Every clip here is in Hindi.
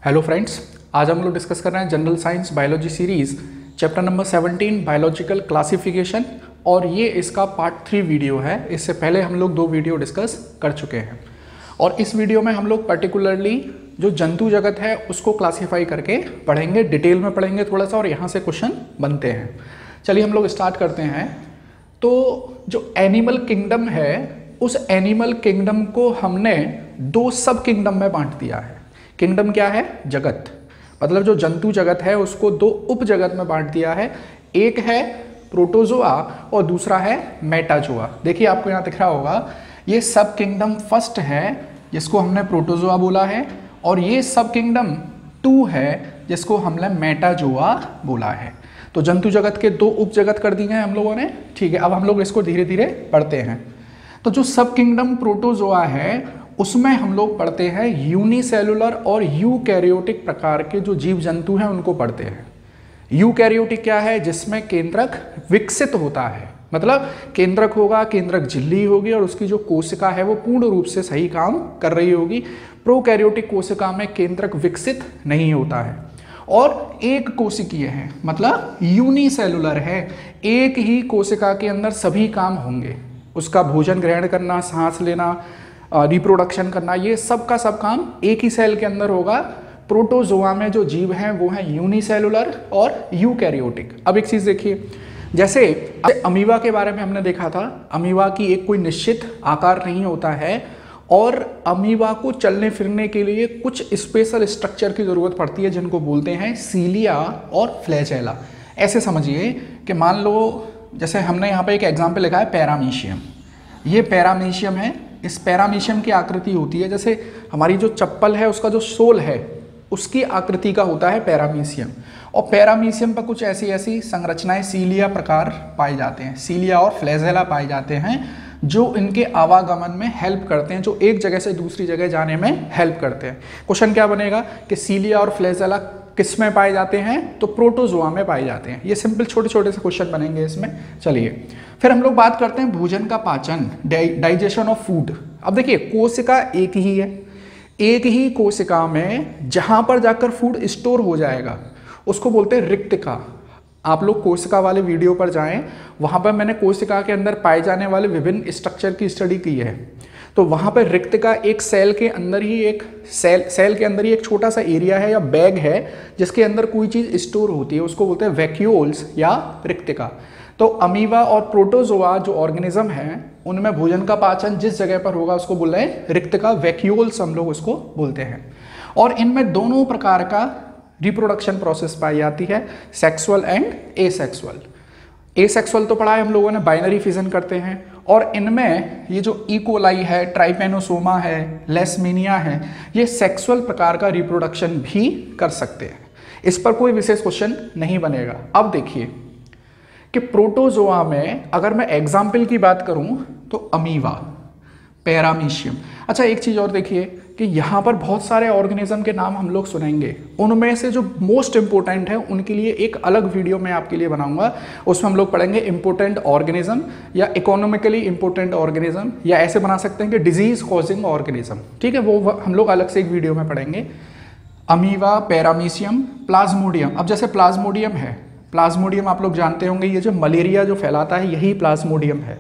हेलो फ्रेंड्स, आज हम लोग डिस्कस कर रहे हैं general science biology series chapter number 17 biological classification. और ये इसका पार्ट 3 वीडियो है। इससे पहले हम लोग 2 वीडियो डिस्कस कर चुके हैं और इस वीडियो में हम लोग पर्टिकुलरली जो जंतु जगत है उसको क्लासीफाई करके पढ़ेंगे, डिटेल में पढ़ेंगे थोड़ा सा, और यहाँ से क्वेश्चन बनते हैं। चलिए हम लोग स्टार्ट करते हैं। तो जो एनिमल किंगडम है उस एनिमल किंगडम को हमने 2 सब किंगडम में बांट दिया है। किंगडम क्या है? जगत, मतलब जो जंतु जगत है उसको 2 उप जगत में बांट दिया है। एक है प्रोटोजोआ और दूसरा है मेटाजोआ। देखिए आपको यहाँ दिख रहा होगा, ये सब किंगडम फर्स्ट है जिसको हमने प्रोटोजोआ बोला है, और ये सब किंगडम 2 है जिसको हमने मेटाजोआ बोला है। तो जंतु जगत के 2 उप जगत कर दिए हैं हम लोगों ने। ठीक है, अब हम लोग इसको धीरे धीरे पढ़ते हैं। तो जो सब किंगडम प्रोटोजोआ है उसमें हम लोग पढ़ते हैं यूनिसेलुलर और यूकैरियोटिक प्रकार के जो जीव जंतु हैं उनको पढ़ते हैं। यूकैरियोटिक क्या है? जिसमें केंद्रक विकसित होता है, मतलब केंद्रक होगा, केंद्रक झिल्ली होगी और उसकी जो कोशिका है वो पूर्ण रूप से सही काम कर रही होगी। प्रोकैरियोटिक कोशिका में केंद्रक विकसित नहीं होता है और एक कोशिकीय है, मतलब यूनिसेलुलर है। एक ही कोशिका के अंदर सभी काम होंगे, उसका भोजन ग्रहण करना, सांस लेना, रिप्रोडक्शन करना, ये सब का सब काम एक ही सेल के अंदर होगा। प्रोटोजोआ में जो जीव हैं वो हैं यूनिसेलुलर और यूकैरियोटिक। अब एक चीज़ देखिए, जैसे अमीबा के बारे में हमने देखा था, अमीबा की एक कोई निश्चित आकार नहीं होता है और अमीबा को चलने फिरने के लिए कुछ स्पेशल स्ट्रक्चर की ज़रूरत पड़ती है जिनको बोलते हैं सीलिया और फ्लैजेला। ऐसे समझिए कि मान लो जैसे हमने यहाँ पे एक एग्जाम्पल लिखा है पैरामीशियम। ये पैरामीशियम है, इस पैरामीशियम की आकृति होती है जैसे हमारी जो चप्पल है उसका जो सोल है उसकी आकृति का होता है पैरामीशियम। और पैरामीशियम पर कुछ ऐसी ऐसी संरचनाएं सीलिया प्रकार पाए जाते हैं, सीलिया और फ्लैजेला पाए जाते हैं जो इनके आवागमन में हेल्प करते हैं, जो एक जगह से दूसरी जगह जाने में हेल्प करते हैं। क्वेश्चन क्या बनेगा कि सीलिया और फ्लैजेला किस में पाए जाते हैं? तो प्रोटोजोआ में पाए जाते हैं। ये सिंपल छोटे छोटे से क्वेश्चन बनेंगे इसमें। चलिए फिर हम लोग बात करते हैं भोजन का पाचन, डाइजेशन ऑफ फूड। अब देखिए कोशिका एक ही है, एक ही कोशिका में जहां पर जाकर फूड स्टोर हो जाएगा उसको बोलते हैं रिक्तिका। आप लोग कोशिका वाले वीडियो पर जाएं, वहां पर मैंने कोशिका के अंदर पाए जाने वाले विभिन्न स्ट्रक्चर की स्टडी की है। तो वहां पर रिक्तिका एक सेल के अंदर ही एक सेल के अंदर ही एक छोटा सा एरिया है या बैग है जिसके अंदर कोई चीज स्टोर होती है, उसको बोलते हैं वैक्यूल्स या रिक्तिका। तो अमीबा और प्रोटोजोआ जो ऑर्गेनिज्म है उनमें भोजन का पाचन जिस जगह पर होगा उसको बोल रहे हैं रिक्तिका, वैक्यूल्स हम लोग उसको बोलते हैं। और इनमें दोनों प्रकार का रिप्रोडक्शन प्रोसेस पाई जाती है, सेक्सुअल एंड एसेक्सुअल। एसेक्सुअल तो पढ़ा है हम लोगों ने, बाइनरी फिजन करते हैं। और इनमें ये जो इकोलाई है, ट्राइपेनोसोमा है, लेशमीनिया है, ये सेक्सुअल प्रकार का रिप्रोडक्शन भी कर सकते हैं। इस पर कोई विशेष क्वेश्चन नहीं बनेगा। अब देखिए कि प्रोटोजोआ में अगर मैं एग्जाम्पल की बात करूं तो अमीबा, पैरामीशियम। अच्छा एक चीज़ और देखिए कि यहाँ पर बहुत सारे ऑर्गेनिज्म के नाम हम लोग सुनेंगे, उनमें से जो मोस्ट इंपॉर्टेंट है उनके लिए एक अलग वीडियो मैं आपके लिए बनाऊंगा। उसमें हम लोग पढ़ेंगे इंपॉर्टेंट ऑर्गेनिज्म या इकोनॉमिकली इंपॉर्टेंट ऑर्गेनिज्म, या ऐसे बना सकते हैं कि डिजीज कॉजिंग ऑर्गेनिज्म। ठीक है, वो हम लोग अलग से एक वीडियो में पढ़ेंगे। Amoeba, paramecium, Plasmodium. अब जैसे प्लाज्मोडियम है, प्लाज्मोडियम आप लोग जानते होंगे, ये जो मलेरिया जो फैलाता है यही प्लाज्मोडियम है।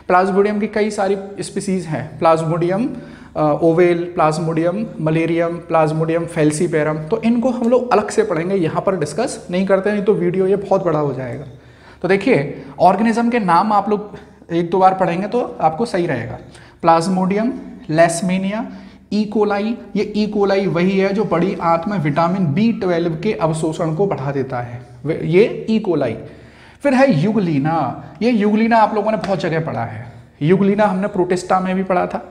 प्लाज्मोडियम की कई सारी स्पीसीज हैं, plasmodium ovale, plasmodium malariae, plasmodium falciparum. तो इनको हम लोग अलग से पढ़ेंगे, यहाँ पर डिस्कस नहीं करते, नहीं तो वीडियो ये बहुत बड़ा हो जाएगा। तो देखिए ऑर्गेनिज्म के नाम आप लोग 1-2 बार पढ़ेंगे तो आपको सही रहेगा। Plasmodium, leishmania, E coli. ये इकोलाई वही है जो बड़ी आंत में विटामिन B12 के अवशोषण को बढ़ा देता है, ये इकोलाई। फिर है यूगलीना। ये यूगलीना आप लोगों ने बहुत जगह पढ़ा है, यूगलीना हमने प्रोटिस्टा में भी पढ़ा था।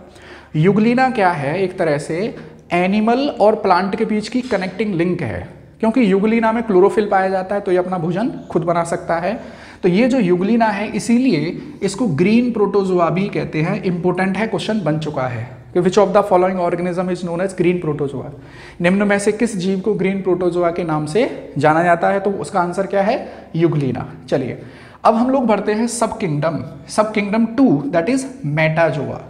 यूगलीना क्या है? एक तरह से एनिमल और प्लांट के बीच की कनेक्टिंग लिंक है, क्योंकि यूगलीना में क्लोरोफिल पाया जाता है तो ये अपना भोजन खुद बना सकता है। तो ये जो यूगलीना है इसीलिए इसको ग्रीन प्रोटोजोआ भी कहते हैं। इंपॉर्टेंट है, क्वेश्चन बन चुका है कि which of the following organism is known as green protozoa. निम्न में से किस जीव को ग्रीन प्रोटोजोआ के नाम से जाना जाता है? तो उसका आंसर क्या है? यूगलीना। चलिए अब हम लोग बढ़ते हैं सब kingdom 2, that is Metazoa.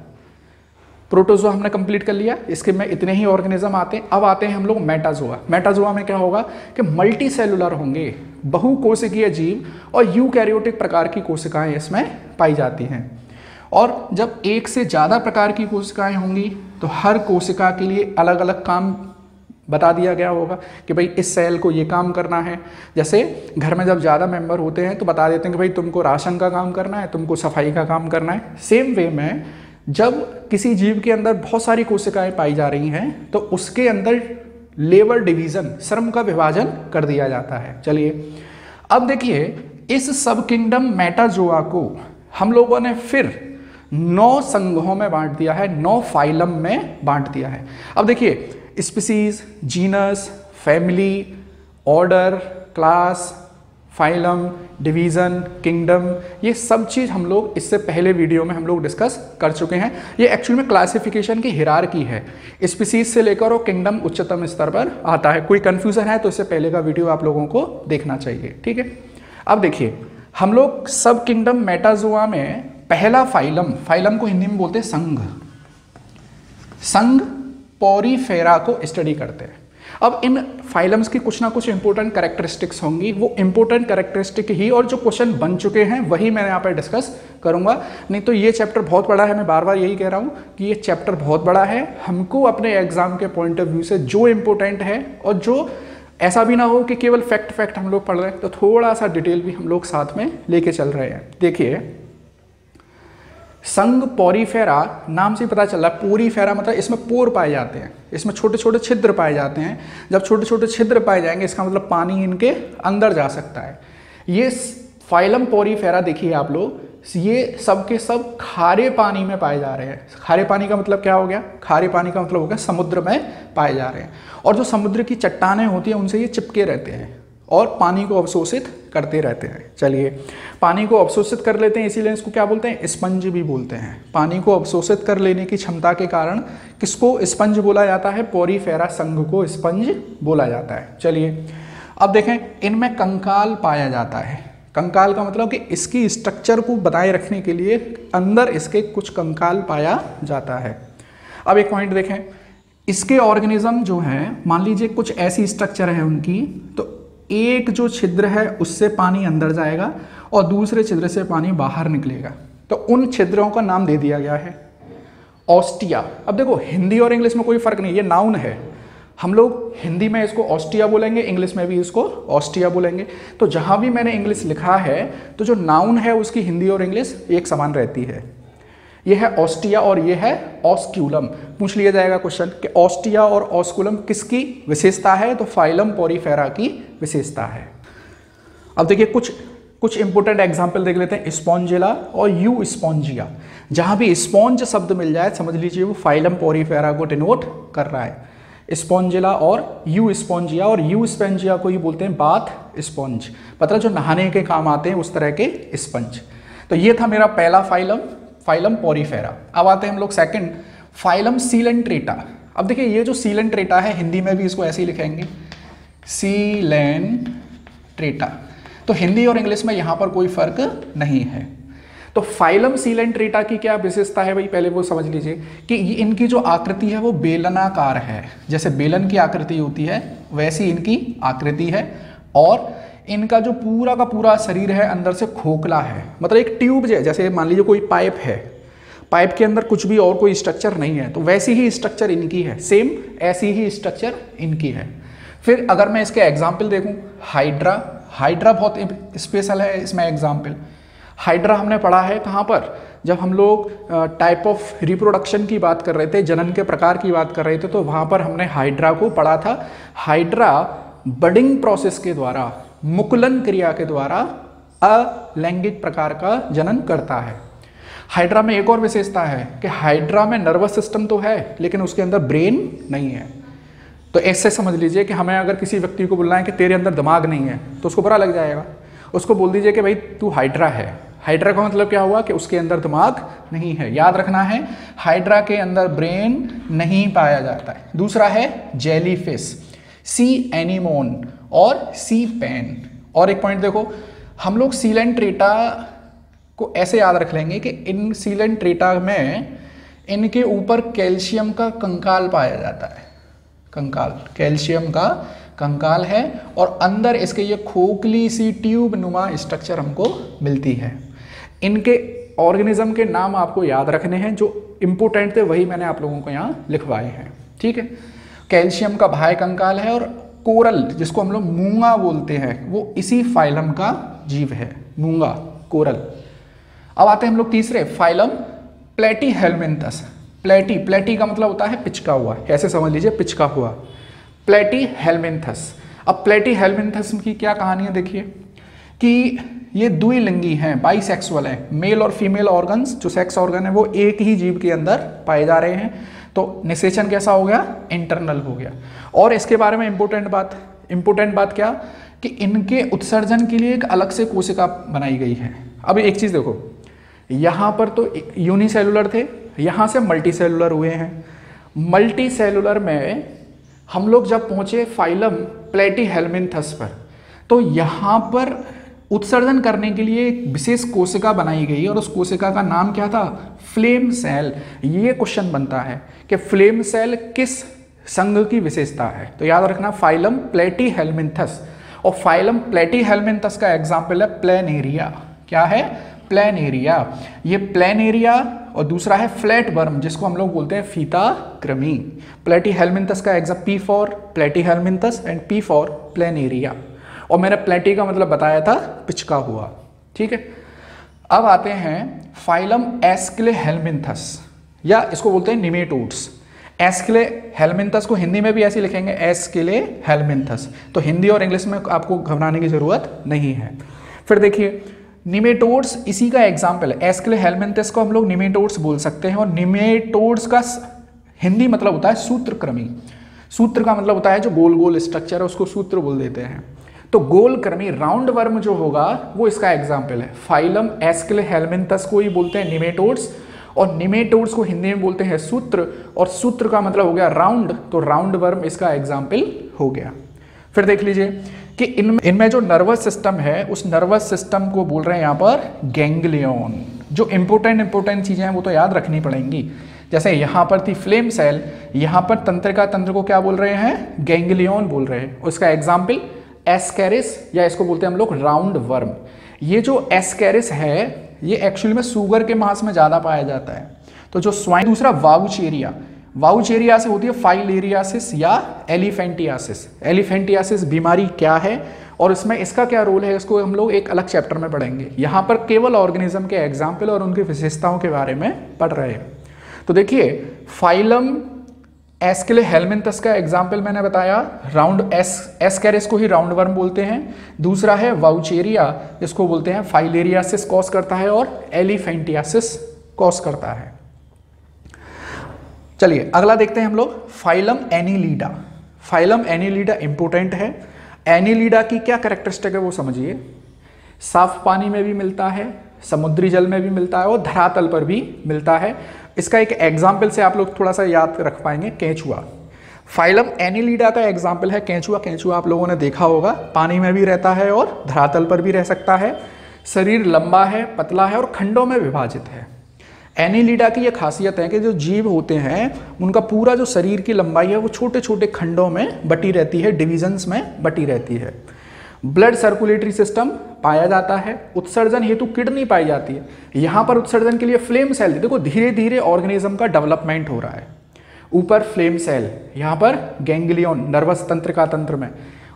Protozoa हमने कंप्लीट कर लिया, इसके में इतने ही ऑर्गेनिज्म आते हैं। अब आते हैं हम लोग मेटाजोआ। मेटाजोआ में क्या होगा कि मल्टी सेलुलर होंगे, बहुकोशिकीय जीव और यूकैरियोटिक प्रकार की कोशिकाएं इसमें पाई जाती हैं। और जब एक से ज़्यादा प्रकार की कोशिकाएं होंगी तो हर कोशिका के लिए अलग अलग काम बता दिया गया होगा कि भाई इस सेल को ये काम करना है। जैसे घर में जब ज़्यादा मेंबर होते हैं तो बता देते हैं कि भाई तुमको राशन का काम करना है, तुमको सफाई का काम करना है। सेम वे में जब किसी जीव के अंदर बहुत सारी कोशिकाएं पाई जा रही हैं तो उसके अंदर लेबर डिवीज़न, श्रम का विभाजन कर दिया जाता है। चलिए अब देखिए, इस सब किंगडम मेटाजोआ को हम लोगों ने फिर 9 संघों में बांट दिया है, 9 फाइलम में बांट दिया है। अब देखिए, species, genus, family, order, class, phylum, division, kingdom, ये सब चीज़ हम लोग इससे पहले वीडियो में हम लोग डिस्कस कर चुके हैं। ये एक्चुअल में क्लासिफिकेशन की हिरार्की है, स्पीसीज से लेकर और किंगडम उच्चतम स्तर पर आता है। कोई कन्फ्यूज़न है तो इससे पहले का वीडियो आप लोगों को देखना चाहिए, ठीक है। अब देखिए, हम लोग सब किंगडम मेटाजोआ में पहला फाइलम को हिंदी में बोलते हैं संघ, संघ पोरीफेरा को स्टडी करते हैं। अब इन फाइलम्स की कुछ ना कुछ इंपॉर्टेंट कैरेक्टरिस्टिक्स होंगी, वो इंपॉर्टेंट कैरेक्टरिस्टिक ही और जो क्वेश्चन बन चुके हैं वही मैं यहाँ पर डिस्कस करूँगा। नहीं तो ये चैप्टर बहुत बड़ा है, मैं बार बार यही कह रहा हूँ कि ये चैप्टर बहुत बड़ा है। हमको अपने एग्जाम के पॉइंट ऑफ व्यू से जो इम्पोर्टेंट है, और जो ऐसा भी ना हो कि केवल फैक्ट हम लोग पढ़ रहे हैं, तो थोड़ा सा डिटेल भी हम लोग साथ में लेके चल रहे हैं। देखिए, संघ पोरीफेरा नाम से पता चल रहा है, पोरीफेरा मतलब इसमें पोर पाए जाते हैं, इसमें छोटे छोटे छिद्र पाए जाते हैं। जब छोटे छोटे छिद्र पाए जाएंगे इसका मतलब पानी इनके अंदर जा सकता है। ये फाइलम पोरीफेरा देखिए आप लोग, ये सब के सब खारे पानी में पाए जा रहे हैं। खारे पानी का मतलब क्या हो गया? खारे पानी का मतलब हो गया समुद्र में पाए जा रहे हैं। और जो समुद्र की चट्टानें होती हैं उनसे ये चिपके रहते हैं और पानी को अवशोषित करते रहते हैं। चलिए, पानी को अवशोषित कर लेते हैं, इसीलिए इसको क्या बोलते हैं? स्पंज भी बोलते हैं। पानी को अवशोषित कर लेने की क्षमता के कारण किसको स्पंज बोला जाता है? पोरीफेरा संघ को स्पंज बोला जाता है। चलिए अब देखें, इनमें कंकाल पाया जाता है। कंकाल का मतलब कि इसकी स्ट्रक्चर को बनाए रखने के लिए अंदर इसके कुछ कंकाल पाया जाता है। अब एक पॉइंट देखें, इसके ऑर्गेनिज्म जो हैं, मान लीजिए कुछ ऐसी स्ट्रक्चर है उनकी, तो एक जो छिद्र है उससे पानी अंदर जाएगा और दूसरे छिद्र से पानी बाहर निकलेगा, तो उन छिद्रों का नाम दे दिया गया है ऑस्टिया। अब देखो, हिंदी और इंग्लिश में कोई फर्क नहीं, ये नाउन है। हम लोग हिंदी में इसको ऑस्टिया बोलेंगे, इंग्लिश में भी इसको ऑस्टिया बोलेंगे। तो जहां भी मैंने इंग्लिश लिखा है तो जो नाउन है उसकी हिंदी और इंग्लिश एक समान रहती है। यह है ऑस्टिया और यह है ऑस्क्यूलम। पूछ लिया जाएगा क्वेश्चन कि ऑस्टिया और ऑस्कुलम किसकी विशेषता है? तो फाइलम पोरीफेरा की विशेषता है। अब देखिए, कुछ इंपोर्टेंट एग्जाम्पल देख लेते हैं, स्पॉन्जिला और यू स्पॉन्जिया। जहां भी स्पॉन्ज शब्द मिल जाए समझ लीजिए वो फाइलम पोरीफेरा को डिनोट कर रहा है। स्पॉन्जिला और यू स्पॉन्जिया, और यू स्पॉन्जिया को ही बोलते हैं बाथ स्पॉन्ज, मतलब जो नहाने के काम आते हैं उस तरह के स्पंज। तो ये था मेरा पहला फाइलम पोरीफेरा। अब आते हैं हम लोग सेकंड, फाइलम सीलेंट्रेटा। अब देखिए, ये जो सीलेंट्रेटा है, हिंदी में भी इसको ऐसे ही लिखेंगे, सीलेंट्रेटा। तो हिंदी और इंग्लिश में यहाँ पर कोई फर्क नहीं है। तो फाइलम सीलेंट्रेटा की क्या विशेषता है भाई? पहले वो समझ लीजिए कि इनकी जो आकृति है वो बेलनाकार है। जैसे बेलन की आकृति होती है वैसी इनकी आकृति है, और इनका जो पूरा का पूरा शरीर है अंदर से खोखला है, मतलब एक ट्यूब जैसे मान लीजिए कोई पाइप है, पाइप के अंदर कुछ भी और कोई स्ट्रक्चर नहीं है, तो वैसी ही स्ट्रक्चर इनकी है, सेम ऐसी ही स्ट्रक्चर इनकी है। फिर अगर मैं इसके एग्जाम्पल देखूं, हाइड्रा बहुत स्पेशल है इसमें एग्जाम्पल। हाइड्रा हमने पढ़ा है कहाँ पर? जब हम लोग टाइप ऑफ रिप्रोडक्शन की बात कर रहे थे, जनन के प्रकार की बात कर रहे थे, तो वहाँ पर हमने हाइड्रा को पढ़ा था। हाइड्रा बडिंग प्रोसेस के द्वारा, मुकुलन क्रिया के द्वारा अलैंगिक प्रकार का जनन करता है। हाइड्रा में एक और विशेषता है कि हाइड्रा में नर्वस सिस्टम तो है लेकिन उसके अंदर ब्रेन नहीं है। तो ऐसे समझ लीजिए कि हमें अगर किसी व्यक्ति को बोलना है कि तेरे अंदर दिमाग नहीं है तो उसको बुरा लग जाएगा। उसको बोल दीजिए कि भाई तू हाइड्रा है। हाइड्रा का मतलब क्या हुआ कि उसके अंदर दिमाग नहीं है। याद रखना है, हाइड्रा के अंदर ब्रेन नहीं पाया जाता है। दूसरा है जेलीफिश, सी एनीमोन और सी पेन। और एक पॉइंट देखो, हम लोग सीलेंट्रेटा को ऐसे याद रख लेंगे कि इन सीलेंट्रेटा में इनके ऊपर कैल्शियम का कंकाल पाया जाता है, कंकाल, कैल्शियम का कंकाल है, और अंदर इसके ये खोखली सी ट्यूब नुमा स्ट्रक्चर हमको मिलती है। इनके ऑर्गेनिज्म के नाम आपको याद रखने हैं, जो इंपोर्टेंट थे वही मैंने आप लोगों को यहाँ लिखवाए हैं, ठीक है। कैल्शियम का बाह्य कंकाल है, और कोरल जिसको हम लोग मूंगा बोलते हैं वो इसी फाइलम का जीव है, मूंगा, कोरल। अब आते हैं हम लोग तीसरे फाइलम प्लेटीहेल्मिन्थस। प्लेटी का मतलब होता है पिचका हुआ, ऐसे समझ लीजिए पिचका हुआ, प्लेटीहेल्मिन्थस। अब प्लेटीहेल्मिन्थस की क्या कहानी है देखिए, कि ये द्विलिंगी हैं, बाइसेक्सुअल हैं, मेल और फीमेल ऑर्गन्स जो सेक्स ऑर्गन है वो एक ही जीव के अंदर पाए जा रहे हैं। तो निषेचन कैसा हो गया, इंटरनल हो गया। और इसके बारे में इंपोर्टेंट बात क्या, कि इनके उत्सर्जन के लिए एक अलग से कोशिका बनाई गई है। अब एक चीज़ देखो, यहाँ पर तो यूनिसेलुलर थे, यहाँ से मल्टीसेलुलर हुए हैं। मल्टीसेलुलर में हम लोग जब पहुँचे फाइलम प्लेटीहेल्मिन्थस पर, तो यहाँ पर उत्सर्जन करने के लिए एक विशेष कोशिका बनाई गई, और उस कोशिका का नाम क्या था, फ्लेम सेल। ये क्वेश्चन बनता है कि फ्लेम सेल किस संघ की विशेषता है, तो याद रखना फाइलम प्लेटीहेल्मिन्थस। और फाइलम प्लेटीहेल्मिन्थस का एग्जाम्पल है प्लेनेरिया। क्या है, प्लेनेरिया। ये प्लेनेरिया, और दूसरा है फ्लैट वर्म जिसको हम लोग बोलते हैं फीता कृमि। प्लेटीहेल्मिन्थस का exam P for platyhelminthes and P for planaria. और मैंने प्लेटी का मतलब बताया था पिचका हुआ, ठीक है। अब आते हैं फाइलम एस्क्लेहेल्मिन्थस, या इसको बोलते हैं निमेटोड्स। एस्क्लेहेल्मिन्थस को हिंदी में भी ऐसे लिखेंगे, एस्क्लेहेल्मिन्थस। तो हिंदी और इंग्लिश में आपको घबराने की जरूरत नहीं है। फिर देखिए निमेटोड्स इसी का एग्जाम्पल है। एस्क्लेहेल्मिन्थस को हम लोग निमेटोड्स बोल सकते हैं, और निमेटोड्स का हिंदी मतलब होता है सूत्रकृमि। सूत्र का मतलब होता है जो गोल गोल स्ट्रक्चर है उसको सूत्र बोल देते हैं। तो गोल कृमि, राउंड वर्म जो होगा वो इसका एग्जाम्पल है। फाइलम एस्क्लेहेल्मिन्थस को ही बोलते हैं निमेटोड्स, और निमेटोड्स को हिंदी में बोलते हैं सूत्र, और सूत्र का मतलब हो गया राउंड, तो राउंड वर्म इसका एग्जाम्पल हो गया। फिर देख लीजिए कि इनमें जो नर्वस सिस्टम है उस नर्वस सिस्टम को बोल रहे हैं यहाँ पर गैंग्लियन। जो इंपोर्टेंट चीज़ें हैं वो तो याद रखनी पड़ेंगी। जैसे यहाँ पर थी फ्लेम सेल, यहाँ पर तंत्रिका तंत्र को क्या बोल रहे हैं, गैंग्लियन बोल रहे हैं। उसका एग्जाम्पल एस्केरिस, या इसको बोलते हैं हम लोग राउंड वर्म। ये जो एस्केरिस है ये एक्चुअली में सूगर के मांस में ज़्यादा पाया जाता है। तो जो स्वाइन, दूसरा वाउचेरिया, वाउचेरिया से होती है फाइलेरियासिस या एलिफेंटियासिस। एलिफेंटियासिस बीमारी क्या है और इसमें इसका क्या रोल है, इसको हम लोग एक अलग चैप्टर में पढ़ेंगे। यहाँ पर केवल ऑर्गेनिज्म के एग्जाम्पल और उनकी विशेषताओं के बारे में पढ़ रहे हैं। तो देखिए फाइलम एस्क्लेहेल्मिन्थस का एग्जाम्पल मैंने बताया, राउंड एस्केरिस को ही राउंड वर्म बोलते हैं। दूसरा है वाउचेरिया, इसको बोलते हैं फाइलेरियासिस कॉज करता है, और एलिफेंटियासिस कॉज करता है। चलिए अगला देखते हैं हम लोग, phylum Annelida. Phylum Annelida important है। एनीलिडा की क्या कैरेक्टरिस्टिक है वो समझिए। साफ पानी में भी मिलता है, समुद्री जल में भी मिलता है, और धरातल पर भी मिलता है। इसका एक एग्जाम्पल से आप लोग थोड़ा सा याद रख पाएंगे, केंचुआ। फाइलम एनीलिडा का एग्जाम्पल है केंचुआ। केंचुआ आप लोगों ने देखा होगा, पानी में भी रहता है और धरातल पर भी रह सकता है। शरीर लंबा है, पतला है और खंडों में विभाजित है। एनीलिडा की यह खासियत है कि जो जीव होते हैं उनका पूरा जो शरीर की लंबाई है वो छोटे छोटे खंडों में बटी रहती है, डिविजन्स में बटी रहती है। ब्लड सर्कुलेटरी सिस्टम पाया जाता है। उत्सर्जन हेतु किडनी पाई जाती है। यहाँ पर उत्सर्जन के लिए फ्लेम सेल, देखो धीरे धीरे ऑर्गेनिज्म का डेवलपमेंट हो रहा है। ऊपर फ्लेम सेल, यहाँ पर गैंग्लियन नर्वस तंत्रिका तंत्र में,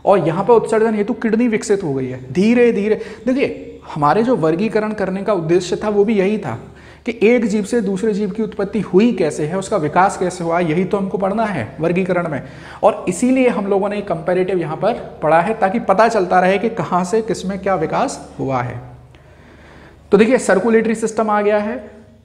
और यहाँ पर उत्सर्जन हेतु किडनी विकसित हो गई है धीरे धीरे। देखिए हमारे जो वर्गीकरण करने का उद्देश्य था वो भी यही था कि एक जीव से दूसरे जीव की उत्पत्ति हुई कैसे है, उसका विकास कैसे हुआ, यही तो हमको पढ़ना है वर्गीकरण में। और इसीलिए हम लोगों ने कंपैरेटिव यहाँ पर पढ़ा है ताकि पता चलता रहे कि कहाँ से किसमें क्या विकास हुआ है। तो देखिए सर्कुलेटरी सिस्टम आ गया है,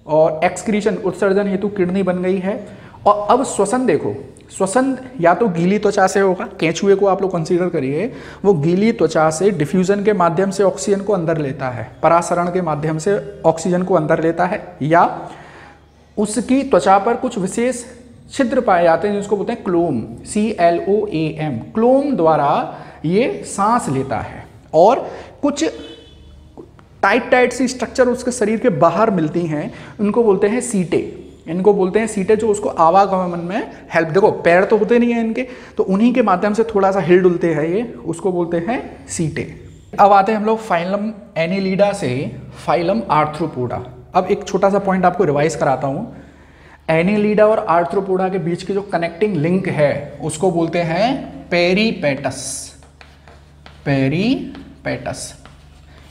और एक्सक्रीशन उत्सर्जन हेतु किडनी बन गई है। और अब श्वसन देखो, श्वसन या तो गीली त्वचा से होगा, केंचुए को आप लोग कंसीडर करिए, वो गीली त्वचा से डिफ्यूजन के माध्यम से ऑक्सीजन को अंदर लेता है, परासरण के माध्यम से ऑक्सीजन को अंदर लेता है, या उसकी त्वचा पर कुछ विशेष छिद्र पाए जाते हैं जिसको बोलते हैं क्लोम, CLOAM। क्लोम द्वारा ये सांस लेता है, और कुछ टाइट सी स्ट्रक्चर उसके शरीर के बाहर मिलती हैं, उनको बोलते हैं सीटे। इनको बोलते हैं सीटें, जो उसको आवागमन में हेल्प, देखो पैर तो होते नहीं है इनके, तो उन्हीं के माध्यम से थोड़ा सा हिल डुलते हैं ये, उसको बोलते हैं सीटें। अब आते हैं हम लोग फाइलम एनीलिडा से फाइलम आर्थ्रोपोडा। अब एक छोटा सा पॉइंट आपको रिवाइज कराता हूँ। एनीलिडा और आर्थ्रोपोडा के बीच की जो कनेक्टिंग लिंक है उसको बोलते हैं पेरीपेटस। पेरीपेटस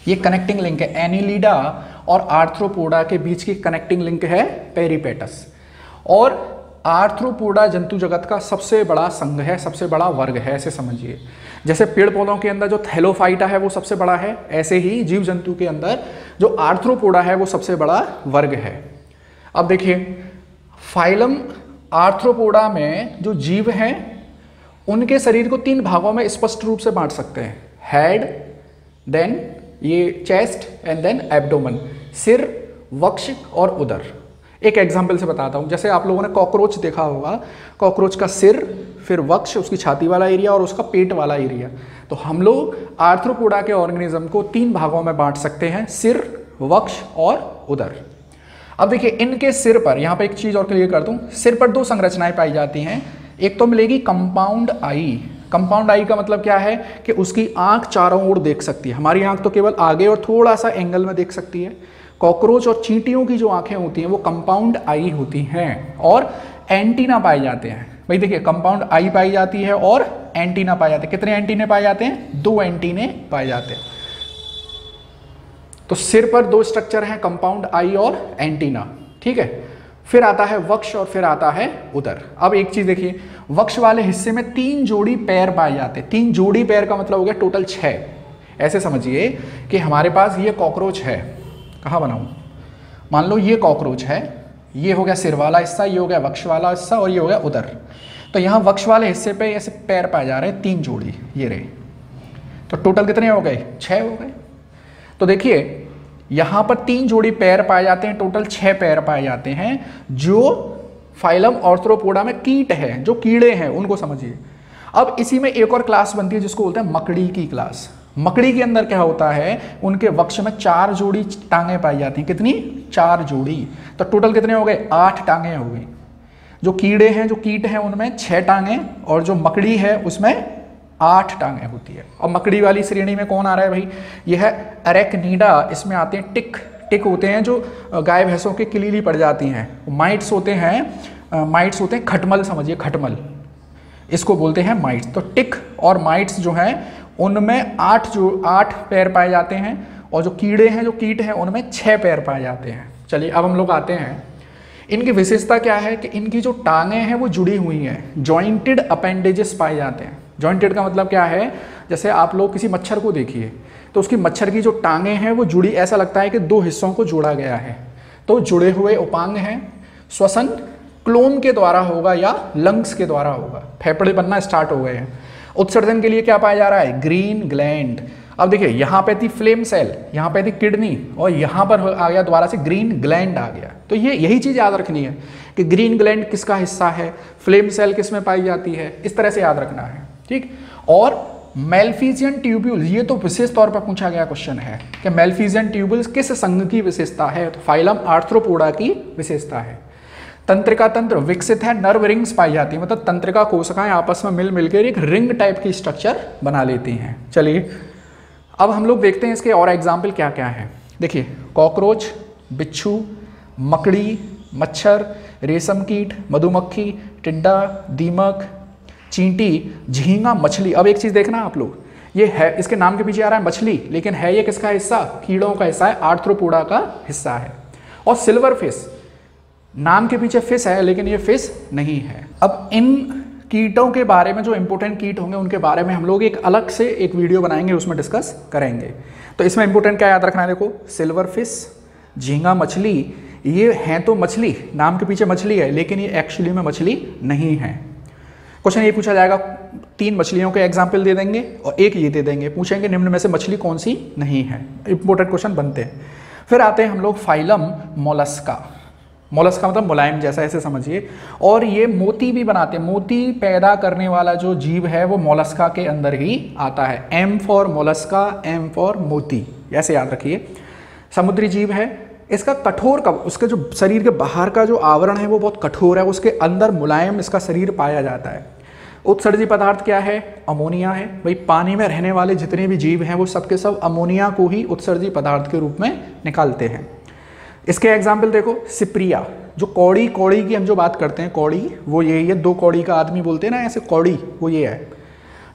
ये कनेक्टिंग लिंक है, एनीलिडा और आर्थ्रोपोडा के बीच की कनेक्टिंग लिंक है पेरीपेटस। और आर्थ्रोपोडा जंतु जगत का सबसे बड़ा संघ है, सबसे बड़ा वर्ग है, ऐसे समझिए। जैसे पेड़ पौधों के अंदर जो थैलोफाइटा है वो सबसे बड़ा है, ऐसे ही जीव जंतु के अंदर जो आर्थ्रोपोडा है वो सबसे बड़ा वर्ग है। अब देखिए फाइलम आर्थ्रोपोडा में जो जीव हैं उनके शरीर को 3 भागों में स्पष्ट रूप से बांट सकते हैं, हेड, देन ये चेस्ट एंड देन एब्डोमेन, सिर, वक्ष और उदर। एक एग्जाम्पल से बताता हूँ, जैसे आप लोगों ने कॉकरोच देखा होगा, कॉकरोच का सिर, फिर वक्ष, उसकी छाती वाला एरिया और उसका पेट वाला एरिया। तो हम लोग आर्थ्रोपोडा के ऑर्गेनिज्म को 3 भागों में बांट सकते हैं, सिर, वक्ष और उदर। अब देखिए इनके सिर पर, यहाँ पे एक चीज और क्लियर कर दूं, सिर पर 2 संरचनाएं पाई जाती हैं। एक तो मिलेगी कंपाउंड आई। कंपाउंड आई का मतलब क्या है कि उसकी आंख चारों ओर देख सकती है, हमारी आंख तो केवल आगे और थोड़ा सा एंगल में देख सकती है। कॉकरोच और चींटियों की जो आंखें होती हैं वो कंपाउंड आई होती हैं। और एंटीना पाए जाते हैं, भाई देखिए कंपाउंड आई पाई जाती है और एंटीना पाए जाते हैं। कितने एंटीने पाए जाते हैं? 2 एंटीने पाए जाते हैं। तो सिर पर 2 स्ट्रक्चर हैं, कंपाउंड आई और एंटीना, ठीक है। फिर आता है वक्ष और फिर आता है उदर। अब एक चीज देखिए, वक्ष वाले हिस्से में 3 जोड़ी पैर पाए जाते हैं। 3 जोड़ी पैर का मतलब हो गया टोटल 6। ऐसे समझिए कि हमारे पास ये कॉकरोच है, कहाँ बनाऊं, मान लो ये कॉकरोच है, ये हो गया सिर वाला हिस्सा, ये हो गया वक्ष वाला हिस्सा और ये हो गया उदर। तो यहाँ वक्ष वाले हिस्से पे ऐसे पैर पाए जा रहे हैं 3 जोड़ी, ये रहे। तो टोटल कितने हो गए? 6 हो गए। तो देखिए यहाँ पर 3 जोड़ी पैर पाए जाते हैं, टोटल 6 पैर पाए जाते हैं। जो फाइलम आर्थ्रोपोडा में कीट है, जो कीड़े हैं, उनको समझिए। अब इसी में एक और क्लास बनती है जिसको बोलते हैं मकड़ी की क्लास। मकड़ी के अंदर क्या होता है, उनके वक्ष में 4 जोड़ी टांगे पाई जाती हैं। कितनी? 4 जोड़ी। तो टोटल कितने हो गए? 8 टांगे हो गई। जो कीड़े हैं, जो कीट हैं, उनमें 6 टांगे और जो मकड़ी है उसमें 8 टांगे होती है। और मकड़ी वाली श्रेणी में कौन आ रहा है भाई? यह है अरेक्निडा। इसमें आते हैं टिक। टिक होते हैं जो गाय भैंसों के किलीली पड़ जाती हैं। माइट्स होते हैं खटमल, समझिए खटमल, इसको बोलते हैं माइट्स। तो टिक और माइट्स जो हैं उनमें 8 पैर पाए जाते हैं और जो कीड़े हैं, जो कीट हैं, उनमें 6 पैर पाए जाते हैं। चलिए अब हम लोग आते हैं, इनकी विशेषता क्या है कि इनकी जो टांगें हैं वो जुड़ी हुई हैं, जॉइंटेड अपेंडेजेस पाए जाते हैं। जॉइंटेड का मतलब क्या है, जैसे आप लोग किसी मच्छर को देखिए तो उसकी मच्छर की जो टांगें हैं वो जुड़ी, ऐसा लगता है कि 2 हिस्सों को जोड़ा गया है। तो जुड़े हुए उपांग हैं। श्वसन क्लोम के द्वारा होगा या लंग्स के द्वारा होगा, फेफड़े बनना स्टार्ट हो गए हैं। उत्सर्जन के लिए क्या पाया जा रहा है? Green gland. अब देखिए यहाँ पे थी फ्लेम सेल, यहाँ पे थी किडनी और यहाँ पर आ गया दोबारा से ग्रीन ग्लैंड आ गया। तो ये यही चीज़ याद रखनी है कि ग्रीन ग्लैंड किसका हिस्सा है, फ्लेम सेल किस में पाई जाती है, इस तरह से याद रखना है, ठीक। और मेलफिजियन ट्यूब्यूल्स, ये तो विशेष तौर पर पूछा गया क्वेश्चन है कि मेलफिजियन ट्यूब्यूल्स किस संघ की विशेषता है, तो फाइलम आर्थ्रोपोडा की विशेषता है। तंत्रिका तंत्र विकसित है, नर्व रिंग्स पाई जाती है, मतलब तंत्रिका कोशिकाएं आपस में मिल मिलकर एक रिंग टाइप की स्ट्रक्चर बना लेती हैं। चलिए अब हम लोग देखते हैं इसके और एग्जाम्पल क्या क्या है। देखिए कॉकरोच, बिच्छू, मकड़ी, मच्छर, रेशम कीट, मधुमक्खी, टिड्डा, दीमक, चींटी, झींगा, मछली। अब एक चीज़ देखना आप लोग, ये है, इसके नाम के पीछे आ रहा है मछली, लेकिन है ये किसका हिस्सा? कीड़ों का हिस्सा है, आर्थ्रोपोडा का हिस्सा है। और सिल्वर फिश, नाम के पीछे फिश है लेकिन ये फिश नहीं है। अब इन कीटों के बारे में, जो इंपॉर्टेंट कीट होंगे उनके बारे में हम लोग एक अलग से एक वीडियो बनाएंगे, उसमें डिस्कस करेंगे। तो इसमें इंपॉर्टेंट क्या याद रखना है, देखो सिल्वर फिश, झींगा मछली, ये हैं तो मछली, नाम के पीछे मछली है लेकिन ये एक्चुअली में मछली नहीं है। क्वेश्चन ये पूछा जाएगा, 3 मछलियों के एग्जाम्पल दे देंगे और एक ये दे देंगे, पूछेंगे निम्न में से मछली कौन सी नहीं है। इंपॉर्टेंट क्वेश्चन बनते हैं। फिर आते हैं हम लोग फाइलम मोलस्का। मोलस्का मतलब मुलायम जैसा, ऐसे समझिए। और ये मोती भी बनाते हैं, मोती पैदा करने वाला जो जीव है वो मोलस्का के अंदर ही आता है। M for Mollusca, M for मोती, ऐसे याद रखिए। समुद्री जीव है, इसका कठोर का उसके जो शरीर के बाहर का जो आवरण है वो बहुत कठोर है, उसके अंदर मुलायम इसका शरीर पाया जाता है। उत्सर्जी पदार्थ क्या है? अमोनिया है। भाई पानी में रहने वाले जितने भी जीव हैं वो सबके सब अमोनिया को ही उत्सर्जी पदार्थ के रूप में निकालते हैं। इसके एग्जाम्पल देखो, सिप्रिया, जो कौड़ी की हम जो बात करते हैं, कौड़ी वो यही है, 2 कौड़ी का आदमी बोलते हैं ना ऐसे, कौड़ी वो ये है।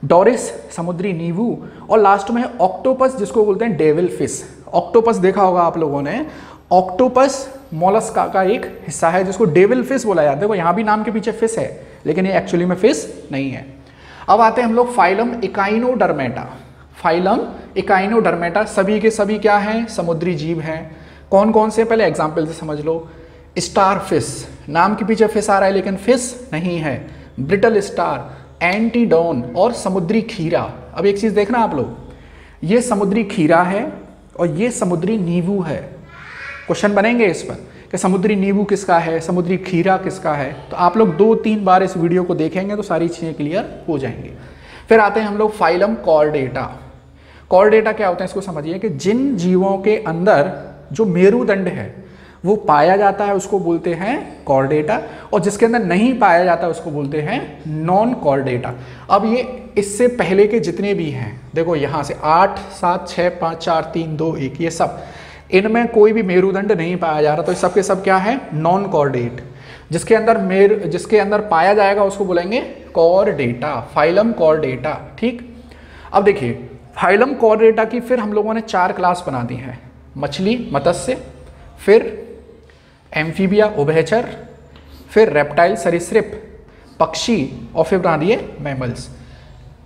डोरिस, समुद्री नींबू, और लास्ट में है ऑक्टोपस, जिसको बोलते हैं डेविल फिश। ऑक्टोपस देखा होगा आप लोगों ने, ऑक्टोपस मोलस्का का एक हिस्सा है जिसको डेविल फिश बोला जाता है। देखो यहाँ भी नाम के पीछे फिश है, लेकिन ये एक्चुअली में फिश नहीं है। अब आते हैं हम लोग फाइलम इकाइनोडर्मेटा। फाइलम इकाइनोडर्मेटा सभी के सभी क्या हैं? समुद्री जीव हैं। कौन कौन से? पहले एग्जाम्पल से समझ लो। स्टार फिश, नाम के पीछे फिश आ रहा है लेकिन फिश नहीं है। ब्रिटल स्टार, एंटीडोन और समुद्री खीरा। अब एक चीज़ देखना आप लोग, ये समुद्री खीरा है और ये समुद्री नींबू है। क्वेश्चन बनेंगे इस पर कि समुद्री नींबू किसका है, समुद्री खीरा किसका है। तो आप लोग 2-3 बार इस वीडियो को देखेंगे तो सारी चीज़ें क्लियर हो जाएंगी। फिर आते हैं हम लोग फाइलम कॉर्डेटा। कॉर्डेटा क्या होता है इसको समझिए कि जिन जीवों के अंदर जो मेरुदंड है वो पाया जाता है उसको बोलते हैं कॉर्डेटा, और जिसके अंदर नहीं पाया जाता उसको बोलते हैं नॉन कॉर्डेटा। अब ये इससे पहले के जितने भी हैं, देखो यहाँ से 8, 7, 6, 5, 4, 3, 2, 1, ये सब, इनमें कोई भी मेरुदंड नहीं पाया जा रहा, तो सब के सब क्या है? Non chordate. जिसके अंदर पाया जाएगा उसको बोलेंगे कॉर्डेटा, फाइलम कॉर्डेटा। ठीक, अब देखिए फाइलम कॉर्डेटा की फिर हम लोगों ने 4 क्लास बना दी हैं। मछली, मत्स्य, फिर एम्फीबिया, उभयचर, फिर रेप्टाइल, सरीसृप, पक्षी, और फिर बना दिए मैमल्स।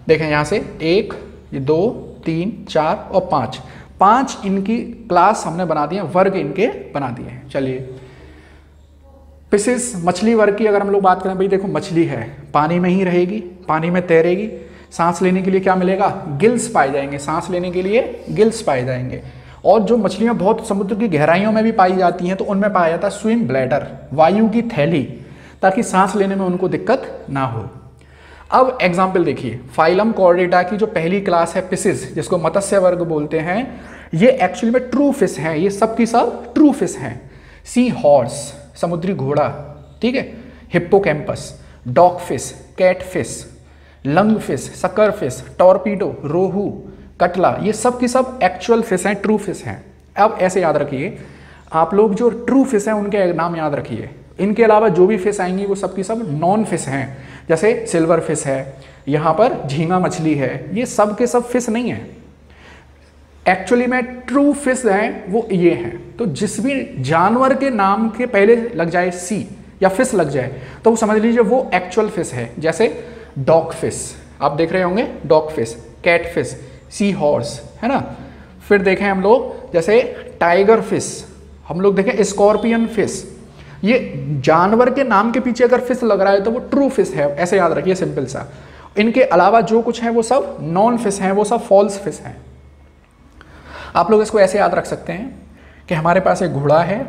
देखें यहाँ से 1, 2, 3, 4 और 5 इनकी क्लास हमने बना दी है, वर्ग इनके बना दिए हैं। चलिए फिशेस, मछली वर्ग की अगर हम लोग बात करें, भाई देखो मछली है, पानी में ही रहेगी, पानी में तैरेगी, सांस लेने के लिए क्या मिलेगा? गिल्स पाए जाएंगे, सांस लेने के लिए गिल्स पाए जाएंगे। और जो मछलियां बहुत समुद्र की गहराइयों में भी पाई जाती हैं तो उनमें पाया जाता है स्विम ब्लैडर, वायु की थैली, ताकि सांस लेने में उनको दिक्कत ना हो। अब एग्जाम्पल देखिए, फाइलम कॉर्डेटा की जो पहली क्लास है फिशेस, जिसको मत्स्य वर्ग बोलते हैं, ये एक्चुअली में ट्रू फिश हैं, ये सब की सब ट्रू फिश हैं। सी हॉर्स, समुद्री घोड़ा, ठीक है, hippocampus, dog fish, cat fish, lung fish, sucker fish, torpedo, rohu, catla, ये सब की सब एक्चुअल फिश हैं, ट्रू फिश हैं। अब ऐसे याद रखिए आप लोग, जो ट्रू फिश हैं उनके नाम याद रखिए। इनके अलावा जो भी फिश आएंगी वो सब की सब नॉन फिश हैं। जैसे सिल्वर फिश है, यहाँ पर झींगा मछली है, ये सब के सब फिश नहीं है। एक्चुअली में ट्रू फिश हैं वो ये हैं। तो जिस भी जानवर के नाम के पहले लग जाए सी या फिश लग जाए तो वो समझ लीजिए वो एक्चुअल फिश है। जैसे डॉग फिश आप देख रहे होंगे, dog fish, cat fish, sea horse, है ना। फिर देखें हम लोग जैसे टाइगर फिश, हम लोग देखें स्कॉर्पियन फिश। ये जानवर के नाम के पीछे अगर फिश लग रहा है तो वो ट्रू फिश है, ऐसे याद रखिए, सिंपल सा। इनके अलावा जो कुछ है वो सब नॉन फिश हैं, वो सब फॉल्स फिश हैं। आप लोग इसको ऐसे याद रख सकते हैं कि हमारे पास एक घोड़ा है,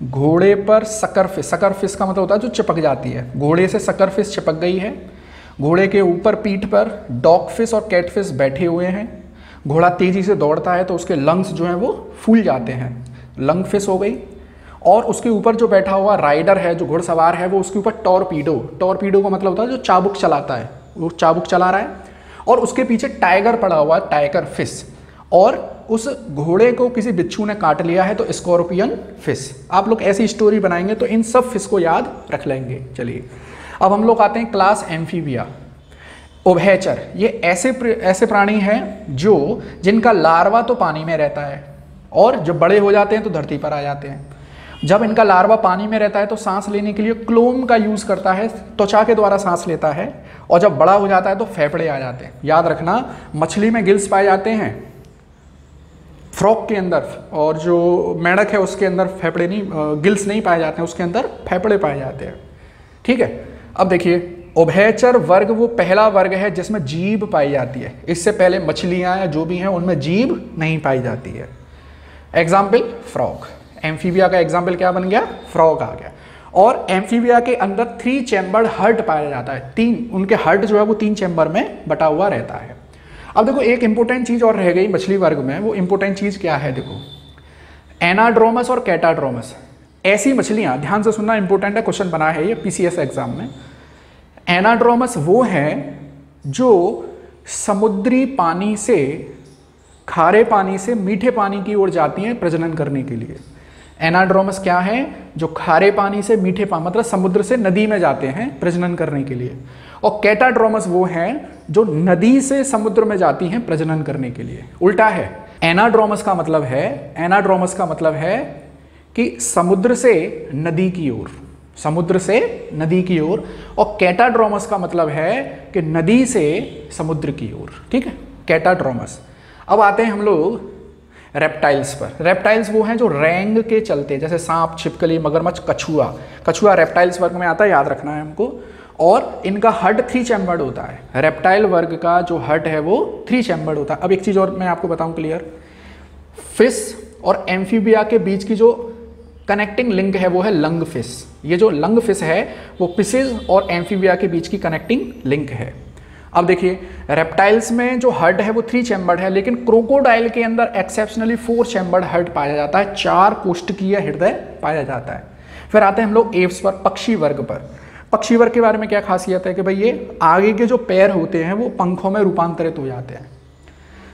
घोड़े पर सकर फिश, सकर फिश का मतलब होता है जो चिपक जाती है, घोड़े से सकर फिश चिपक गई है। घोड़े के ऊपर पीठ पर डॉग फिश और कैट फिश बैठे हुए हैं। घोड़ा तेजी से दौड़ता है तो उसके लंग्स जो हैं वो फूल जाते हैं, लंग फिश हो गई। और उसके ऊपर जो बैठा हुआ राइडर है, जो घुड़सवार है, वो उसके ऊपर टॉर्पीडो, टॉर्पीडो का मतलब होता है जो चाबुक चलाता है, वो चाबुक चला रहा है। और उसके पीछे टाइगर पड़ा हुआ है, टाइगर फिश। और उस घोड़े को किसी बिच्छू ने काट लिया है तो स्कॉर्पियन फिश। आप लोग ऐसी स्टोरी बनाएंगे तो इन सब फिश को याद रख लेंगे। चलिए अब हम लोग आते हैं क्लास एम्फीबिया, उभयचर। ये ऐसे प्राणी हैं जो जिनका लार्वा तो पानी में रहता है और जब बड़े हो जाते हैं तो धरती पर आ जाते हैं। जब इनका लार्वा पानी में रहता है तो सांस लेने के लिए क्लोम का यूज़ करता है, त्वचा के द्वारा सांस लेता है। और जब बड़ा हो जाता है तो फेफड़े आ जाते हैं। याद रखना, मछली में गिल्स पाए जाते हैं, फ्रॉग के अंदर, और जो मेंढक है उसके अंदर फेफड़े नहीं, गिल्स नहीं पाए जाते हैं, उसके अंदर फेफड़े पाए जाते हैं। ठीक है, अब देखिए उभयचर वर्ग वो पहला वर्ग है जिसमें जीभ पाई जाती है। इससे पहले मछलियाँ या जो भी हैं उनमें जीभ नहीं पाई जाती है। एग्जाम्पल फ्रॉग, एम्फीबिया का एग्जाम्पल क्या बन गया? फ्रॉग आ गया। और एम्फीबिया के अंदर 3 चैम्बर्ड हार्ट पाया जाता है, 3 उनके हार्ट जो है वो 3 चैम्बर में बटा हुआ रहता है। अब देखो एक इंपॉर्टेंट चीज़ और रह गई मछली वर्ग में, वो इंपॉर्टेंट चीज़ क्या है? देखो एनाड्रोमस और कैटाड्रोमस, ऐसी मछलियां, ध्यान से सुनना इंपॉर्टेंट है, क्वेश्चन बना है ये पीसीएस एग्जाम में। एनाड्रोमस वो हैं जो समुद्री पानी से, खारे पानी से मीठे पानी की ओर जाती हैं प्रजनन करने के लिए। एनाड्रोमस क्या है? जो खारे पानी से मीठे पानी, मतलब समुद्र से नदी में जाते हैं प्रजनन करने के लिए। और कैटाड्रोमस वो हैं जो नदी से समुद्र में जाती हैं प्रजनन करने के लिए। उल्टा है, एनाड्रोमस का मतलब है कि समुद्र से नदी की ओर, समुद्र से नदी की ओर, और कैटाड्रोमस का मतलब है कि नदी से समुद्र की ओर। ठीक है, कैटाड्रोमस। अब आते हैं हम लोग रेप्टाइल्स पर। रेप्टाइल्स वो हैं जो रेंग के चलते हैं, जैसे सांप, छिपकली, मगरमच्छ, कछुआ। कछुआ रेप्टाइल्स वर्ग में आता है, याद रखना है हमको। और इनका हड 3 चैम्बर्ड होता है। रेप्टाइल वर्ग का जो हड है वो 3 चैम्बर्ड होता है। अब एक चीज़ और मैं आपको बताऊं क्लियर, फिश और एम्फीबिया के बीच की जो कनेक्टिंग लिंक है वो है लंग फिश। ये जो लंग फिश है वो फिशेज और एम्फीबिया के बीच की कनेक्टिंग लिंक है। अब देखिए, रेप्टाइल्स में जो हड है वो 3 चैम्बर्ड है, लेकिन क्रोकोडाइल के अंदर एक्सेप्शनली 4 चैम्बर्ड हड पाया जाता है, 4 कोष्ठकीय हृदय पाया जाता है। फिर आते हैं हम लोग एव्स पर, पक्षी वर्ग पर। पक्षी वर्ग के बारे में क्या खासियत है कि भाई ये आगे के जो पैर होते हैं वो पंखों में रूपांतरित हो जाते हैं।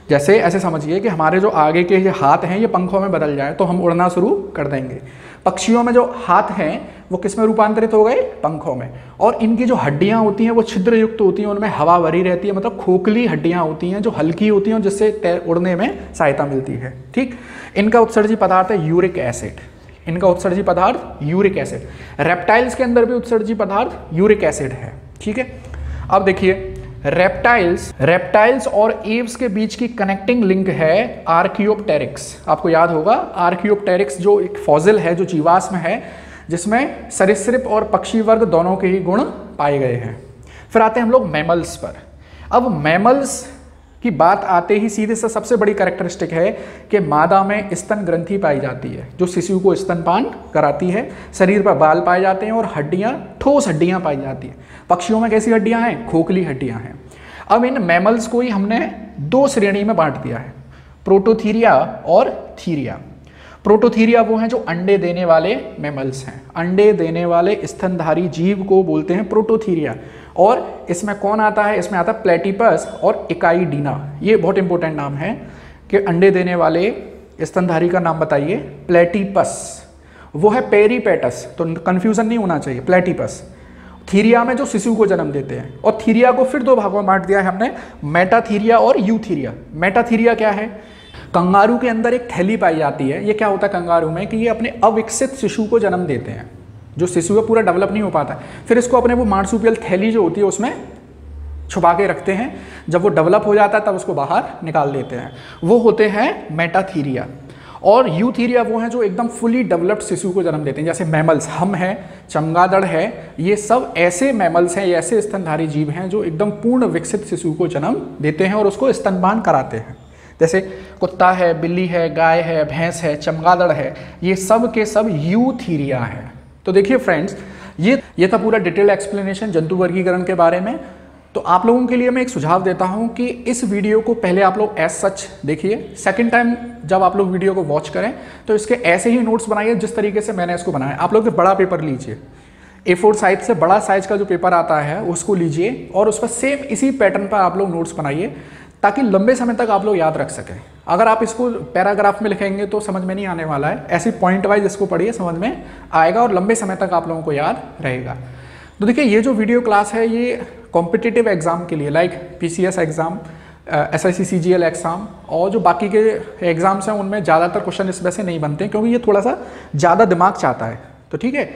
जैसे ऐसे समझिए कि हमारे जो आगे के ये हाथ हैं ये पंखों में बदल जाए तो हम उड़ना शुरू कर देंगे। पक्षियों में जो हाथ हैं वो किस में रूपांतरित हो गए? पंखों में। और इनकी जो हड्डियां होती हैं वो छिद्र युक्त होती हैं, उनमें हवा भरी रहती है, मतलब खोखली हड्डियां होती हैं जो हल्की होती हैं, जिससे उड़ने में सहायता मिलती है। ठीक, इनका उत्सर्जी पदार्थ है यूरिक एसिड। इनका उत्सर्जी पदार्थ यूरिक एसिड। रेप्टाइल्स के अंदर भी उत्सर्जी पदार्थ यूरिक एसिड है। ठीक है, अब देखिए रेप्टाइल्स और एव्स के बीच की कनेक्टिंग लिंक है आर्कियोप्टेरिक्स। आपको याद होगा आर्कियोप्टेरिक्स जो एक फॉसिल है, जो जीवाश्म है, जिसमें सरीसृप और पक्षी वर्ग दोनों के ही गुण पाए गए हैं। फिर आते हैं हम लोग मैमल्स पर। अब मैमल्स की बात आते ही सीधे से सबसे बड़ी कैरेक्टरिस्टिक है कि मादा में स्तन ग्रंथि पाई जाती है जो शिशु को स्तनपान कराती है। शरीर पर बाल पाए जाते हैं और हड्डियां, ठोस हड्डियां पाई जाती हैं। पक्षियों में कैसी हड्डियां हैं? खोखली हड्डियां हैं। अब इन मैमल्स को ही हमने 2 श्रेणी में बांट दिया है, प्रोटोथीरिया और थीरिया। प्रोटोथीरिया वो हैं जो अंडे देने वाले मैमल्स हैं। अंडे देने वाले स्तनधारी जीव को बोलते हैं प्रोटोथीरिया। और इसमें कौन आता है? इसमें आता है प्लेटिपस और इकाईडीना। ये बहुत इंपॉर्टेंट नाम है कि अंडे देने वाले स्तनधारी का नाम बताइए। प्लेटिपस वो है पेरीपेटस, तो कंफ्यूजन नहीं होना चाहिए, प्लेटिपस। थीरिया में जो शिशु को जन्म देते हैं। और थीरिया को फिर 2 भागों में बांट दिया है हमने, मेटाथीरिया और यूथीरिया। मेटाथीरिया क्या है? कंगारू के अंदर एक थैली पाई जाती है। ये क्या होता है कंगारू में कि ये अपने अविकसित शिशु को जन्म देते हैं, जो शिशु है पूरा डेवलप नहीं हो पाता है। फिर इसको अपने वो मार्सुपियल थैली जो होती है उसमें छुपा के रखते हैं। जब वो डेवलप हो जाता है तब उसको बाहर निकाल देते हैं। वो होते हैं मेटाथीरिया। और यूथीरिया वो हैं जो एकदम फुली डेवलप्ड शिशु को जन्म देते हैं, जैसे मैमल्स, हम हैं, चमगादड़ है, ये सब ऐसे मैमल्स हैं, ऐसे स्तनधारी जीव हैं जो एकदम पूर्ण विकसित शिशु को जन्म देते हैं और उसको स्तनपान कराते हैं। जैसे कुत्ता है, बिल्ली है, गाय है, भैंस है, चमगादड़ है, ये सब के सब यूथीरिया है। तो देखिए फ्रेंड्स, ये था पूरा डिटेल एक्सप्लेनेशन जंतु वर्गीकरण के बारे में। तो आप लोगों के लिए मैं एक सुझाव देता हूं कि इस वीडियो को पहले आप लोग एज सच देखिए, सेकंड टाइम जब आप लोग वीडियो को वॉच करें तो इसके ऐसे ही नोट्स बनाइए जिस तरीके से मैंने इसको बनाया। आप लोग बड़ा पेपर लीजिए, A4 साइज से बड़ा साइज का जो पेपर आता है उसको लीजिए और उस पर सेम इसी पैटर्न पर आप लोग नोट्स बनाइए ताकि लंबे समय तक आप लोग याद रख सकें। अगर आप इसको पैराग्राफ में लिखेंगे तो समझ में नहीं आने वाला है, ऐसी पॉइंट वाइज इसको पढ़िए, समझ में आएगा और लंबे समय तक आप लोगों को याद रहेगा। तो देखिए, ये जो वीडियो क्लास है ये कॉम्पिटिटिव एग्जाम के लिए, like PCS exam, SIC CGL exam और जो बाकी के एग्जाम्स हैं उनमें ज़्यादातर क्वेश्चन इस वजह से नहीं बनते क्योंकि ये थोड़ा सा ज़्यादा दिमाग चाहता है। तो ठीक है,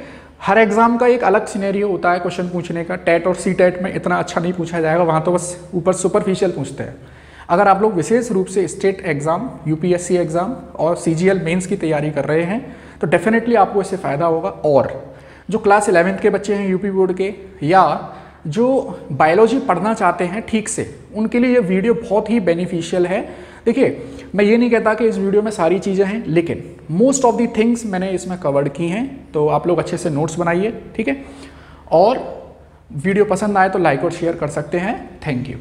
हर एग्जाम का एक अलग सिनेरियो होता है क्वेश्चन पूछने का। टेट और CTET में इतना अच्छा नहीं पूछा जाएगा, वहाँ तो बस ऊपर सुपरफिशियल पूछते हैं। अगर आप लोग विशेष रूप से स्टेट एग्जाम, UPSC एग्जाम और CGL मेंस की तैयारी कर रहे हैं तो डेफिनेटली आपको इससे फ़ायदा होगा। और जो क्लास 11th के बच्चे हैं यूपी बोर्ड के, या जो बायोलॉजी पढ़ना चाहते हैं ठीक से, उनके लिए ये वीडियो बहुत ही बेनिफिशियल है। देखिए, मैं ये नहीं कहता कि इस वीडियो में सारी चीज़ें हैं, लेकिन मोस्ट ऑफ दी थिंग्स मैंने इसमें कवर्ड की हैं। तो आप लोग अच्छे से नोट्स बनाइए, ठीक है। और वीडियो पसंद आए तो लाइक और शेयर कर सकते हैं। Thank you.